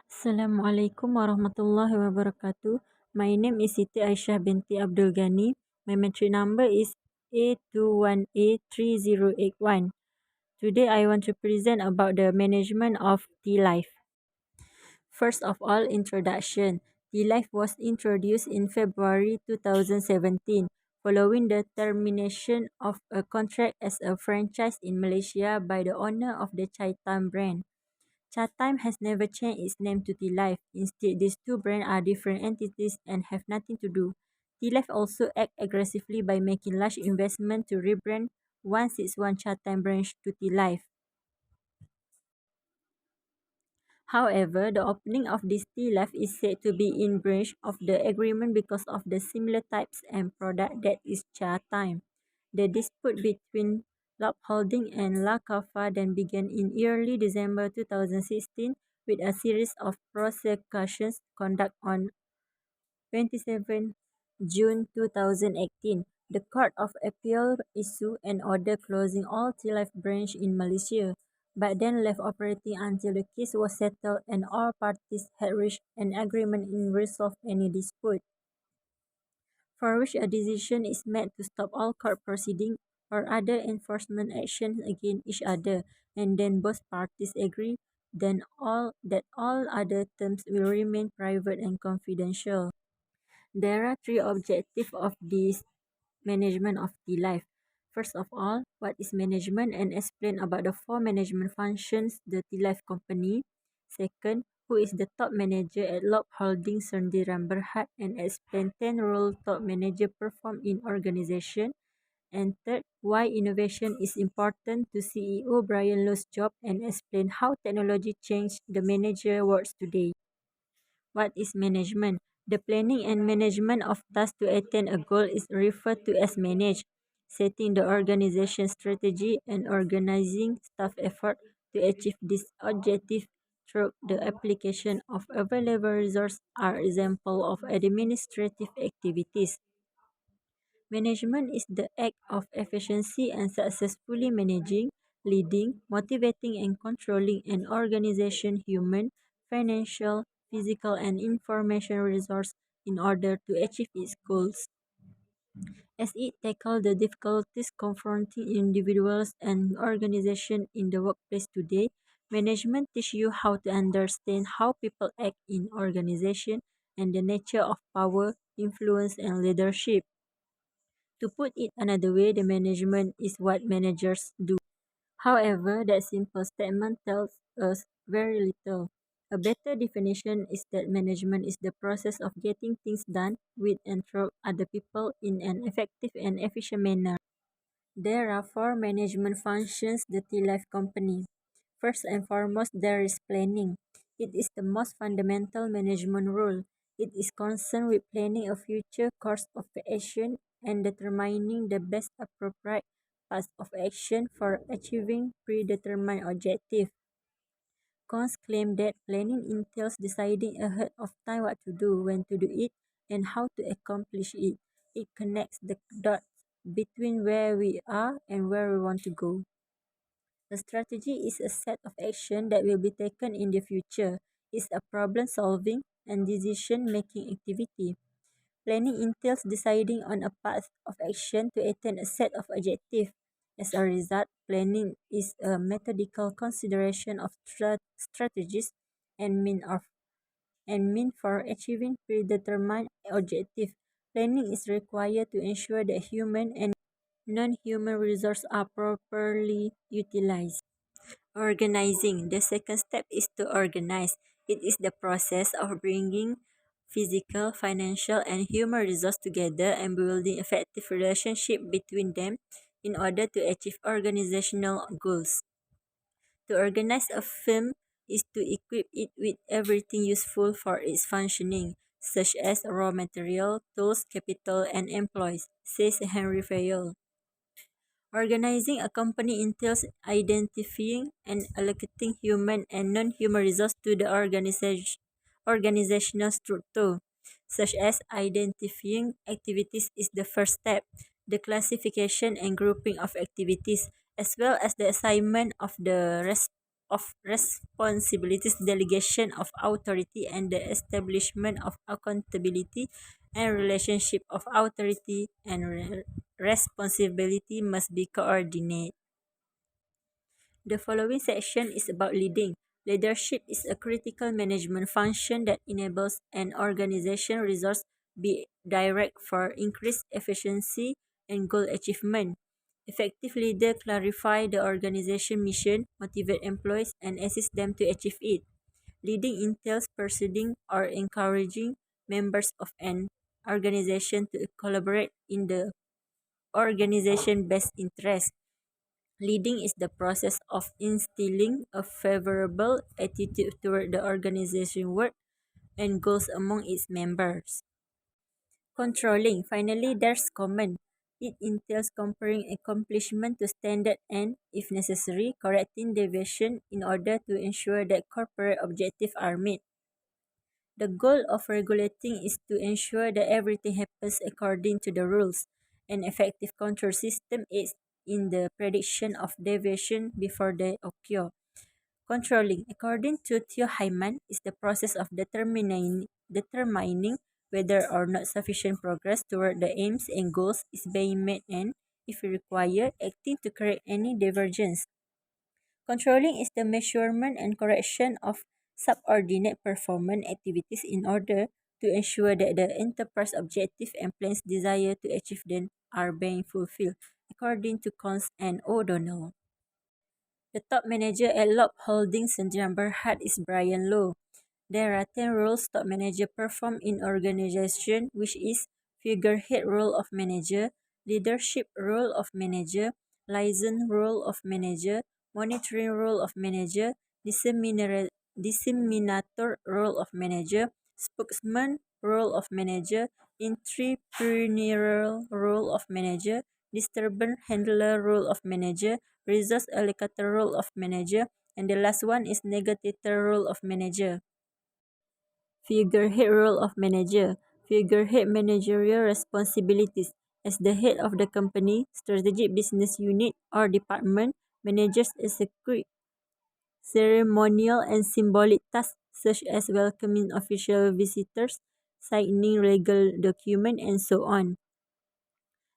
Assalamualaikum warahmatullahi wabarakatuh. My name is Siti Aisyah binti Abdul Ghani. My matric number is A21A3081. Today I want to present about the management of Tealive. First of all, introduction. Tealive was introduced in February 2017 following the termination of a contract as a franchise in Malaysia by the owner of the Chai Time brand. Chatime has never changed its name to Tealive. Instead, these two brands are different entities and have nothing to do. Tealive also acts aggressively by making large investments to rebrand 161 Chatime branch to Tealive. However, the opening of this Tealive is said to be in breach of the agreement because of the similar types and product that is Chatime. The dispute between Lob Holding and La Cafa then began in early December 2016 with a series of prosecutions conducted on 27 June 2018. The Court of Appeal issued an order closing all Tealive branches in Malaysia, but then left operating until the case was settled and all parties had reached an agreement in resolve any dispute, for which a decision is made to stop all court proceedings or other enforcement actions against each other, and then both parties agree then all other terms will remain private and confidential. There are three objectives of this management of Tealive. First of all, what is management and explain about the four management functions the Tealive company. Second, who is the top manager at Lob Holding Sendirian Berhad and explain 10 roles top manager perform in organization. And third, why innovation is important to CEO Brian Lowe's job and explain how technology changed the manager works today. What is management? The planning and management of tasks to attain a goal is referred to as manage. Setting the organization strategy and organizing staff effort to achieve this objective through the application of available resources are examples of administrative activities. Management is the act of efficiency and successfully managing, leading, motivating, and controlling an organization human, financial, physical, and information resource in order to achieve its goals. As it tackles the difficulties confronting individuals and organizations in the workplace today, management teaches you how to understand how people act in organization and the nature of power, influence, and leadership. To put it another way, the management is what managers do. However, that simple statement tells us very little. A better definition is that management is the process of getting things done with and through other people in an effective and efficient manner. There are four management functions the T-Life company. First and foremost, there is planning. It is the most fundamental management role. It is concerned with planning a future course of action and determining the best appropriate paths of action for achieving predetermined objectives. Cons claim that planning entails deciding ahead of time what to do, when to do it, and how to accomplish it. It connects the dots between where we are and where we want to go. A strategy is a set of action that will be taken in the future. It's a problem solving and decision making activity. Planning entails deciding on a path of action to attain a set of objectives. As a result, planning is a methodical consideration of strategies and mean for achieving predetermined objectives. Planning is required to ensure that human and non-human resources are properly utilized. Organizing. The second step is to organize. It is the process of bringing physical, financial, and human resources together and building effective relationship between them in order to achieve organizational goals. To organize a firm is to equip it with everything useful for its functioning, such as raw material, tools, capital, and employees, says Henry Fayol. Organizing a company entails identifying and allocating human and non-human resources to the organizational structure, such as identifying activities is the first step, the classification and grouping of activities, as well as the assignment of the of responsibilities, delegation of authority, and the establishment of accountability and relationship of authority and responsibility must be coordinated. The following section is about leading. Leadership is a critical management function that enables an organization resource be direct for increased efficiency and goal achievement. Effective leader clarify the organization mission, motivate employees, and assist them to achieve it. Leading entails persuading or encouraging members of an organization to collaborate in the organization best interest. Leading is the process of instilling a favorable attitude toward the organization work and goals among its members. Controlling. Finally, there's common. It entails comparing accomplishment to standard and, if necessary, correcting deviation in order to ensure that corporate objectives are met. The goal of regulating is to ensure that everything happens according to the rules. An effective control system is in the prediction of deviation before they occur. Controlling, according to Theo Hyman, is the process of determining whether or not sufficient progress toward the aims and goals is being made and, if required, acting to correct any divergence. Controlling is the measurement and correction of subordinate performance activities in order to ensure that the enterprise objective and plans desired to achieve them are being fulfilled, according to Cons and O'Donnell. The top manager at Loeb Holdings Sdn. Bhd is Brian Lowe. There are 10 roles top manager perform in organization, which is figurehead role of manager, leadership role of manager, liaison role of manager, monitoring role of manager, disseminator role of manager, spokesman role of manager, entrepreneurial role of manager, disturbance handler role of manager, resource allocator role of manager, and the last one is negotiator role of manager. Figurehead role of manager. Figurehead managerial responsibilities. As the head of the company, strategic business unit, or department, managers execute ceremonial and symbolic tasks such as welcoming official visitors, signing legal documents, and so on.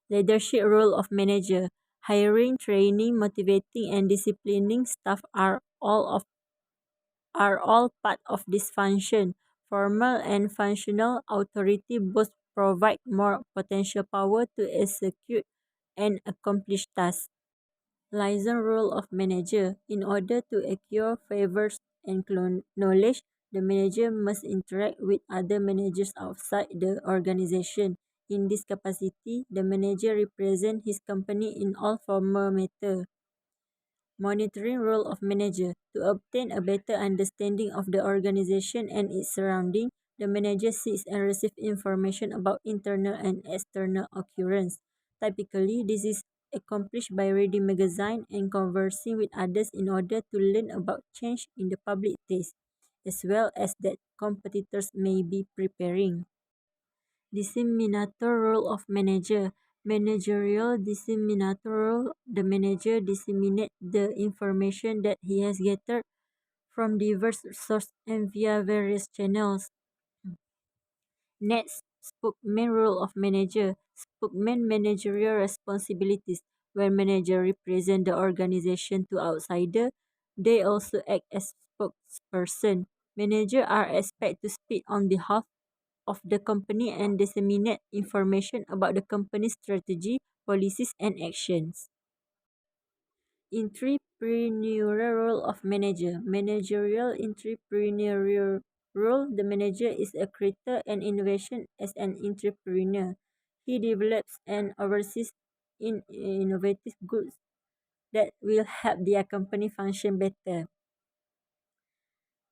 Leadership role of manager. Hiring, training, motivating, and disciplining staff are all part of this function. Formal and functional authority both provide more potential power to execute and accomplish tasks. Liaison role of manager. In order to acquire favors and knowledge, the manager must interact with other managers outside the organization. In this capacity, the manager represents his company in all formal matters. Monitoring role of manager. To obtain a better understanding of the organization and its surrounding, the manager seeks and receives information about internal and external occurrence. Typically, this is accomplished by reading magazines and conversing with others in order to learn about change in the public taste, as well as that competitors may be preparing. Disseminator role of manager. Managerial disseminator role. The manager disseminates the information that he has gathered from diverse sources and via various channels. Next, spokesman role of manager. Spokesman managerial responsibilities. When manager represent the organization to outsider, they also act as spokesperson. Managers are expected to speak on behalf of the company and disseminate information about the company's strategy, policies, and actions. Entrepreneurial role of manager. Managerial entrepreneurial role. The manager is a creator and innovation as an entrepreneur. He develops and oversees innovative goods that will help their company function better.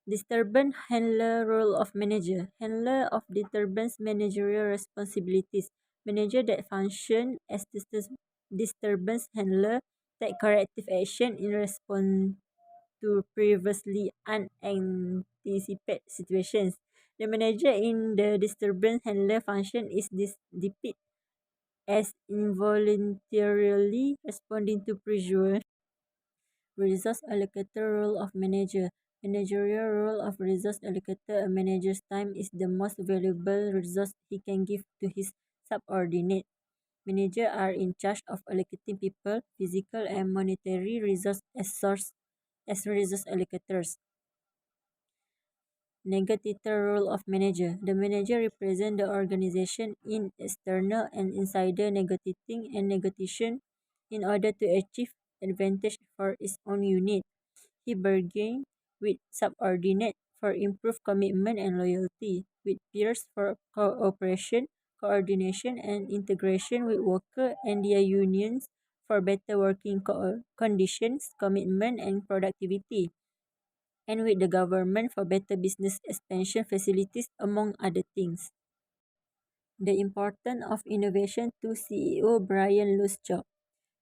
Disturbance handler role of manager. Handler of disturbance managerial responsibilities. Manager that function as disturbance handler take corrective action in response to previously unanticipated situations. The manager in the disturbance handler function is depicted as involuntarily responding to pressure Resource allocator role of manager. Managerial role of resource allocator. A manager's time is the most valuable resource he can give to his subordinate. Managers are in charge of allocating people, physical and monetary resources as resource allocators. Negotiator role of manager. The manager represents the organization in external and insider negotiating and negotiation in order to achieve advantage for its own unit. He bargains with subordinates for improved commitment and loyalty, with peers for cooperation, coordination, and integration with workers and their unions for better working conditions, commitment, and productivity, and with the government for better business expansion facilities, among other things. The importance of innovation to CEO Brian Lu's job.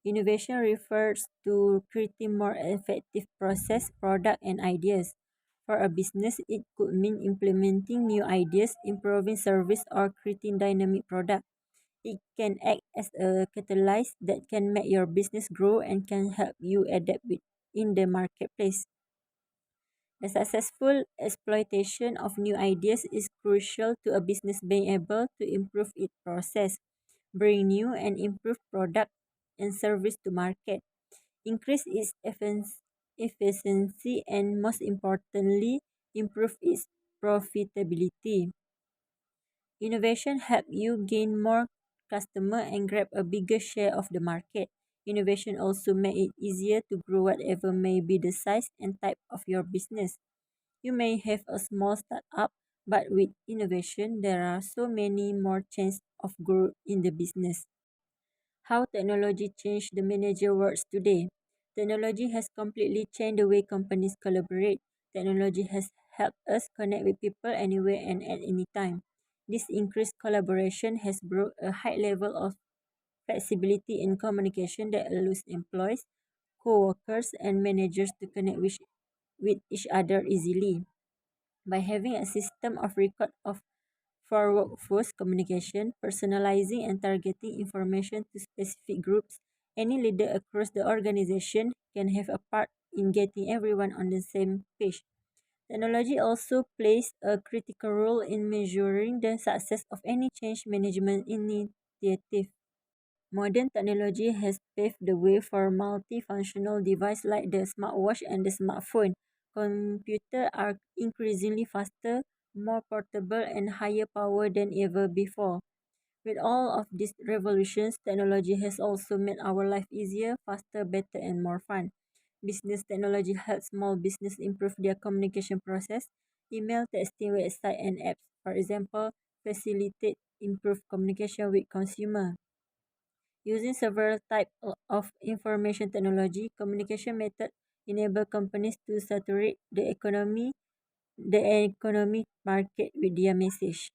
Innovation refers to creating more effective process, product, and ideas. For a business, it could mean implementing new ideas, improving service, or creating dynamic product. It can act as a catalyst that can make your business grow and can help you adapt in the marketplace. The successful exploitation of new ideas is crucial to a business being able to improve its process, bring new and improved product and service to market, increase its efficiency, and most importantly, improve its profitability. Innovation help you gain more customer and grab a bigger share of the market. Innovation also make it easier to grow whatever may be the size and type of your business. You may have a small startup, but with innovation, there are so many more chances of growth in the business. How technology changed the manager works today. Technology has completely changed the way companies collaborate. Technology has helped us connect with people anywhere and at any time. This increased collaboration has brought a high level of flexibility in communication that allows employees, co-workers, and managers to connect with each other easily. By having a system of record of for workforce communication, personalizing and targeting information to specific groups, any leader across the organization can have a part in getting everyone on the same page. Technology also plays a critical role in measuring the success of any change management initiative. Modern technology has paved the way for multifunctional devices like the smartwatch and the smartphone. Computers are increasingly faster, more portable, and higher power than ever before. With all of these revolutions, technology has also made our life easier, faster, better, and more fun. Business technology helps small business improve their communication process. Email, texting, website, and apps, for example, facilitate improved communication with consumer. Using several types of information technology, communication method enable companies to saturate the economic market with their message.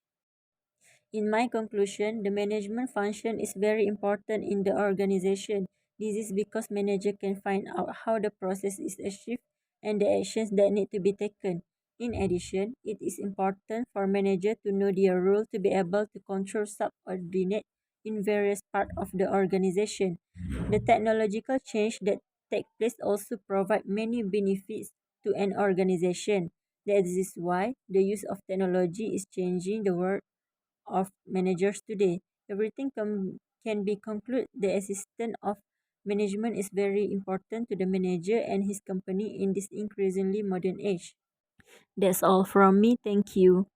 In my conclusion, the management function is very important in the organization. This is because manager can find out how the process is achieved and the actions that need to be taken. In addition, it is important for manager to know their role to be able to control subordinate in various parts of the organization. The technological change that take place also provide many benefits to an organization. That is why the use of technology is changing the world of managers today. Everything can be concluded. The assistant of management is very important to the manager and his company in this increasingly modern age. That's all from me. Thank you.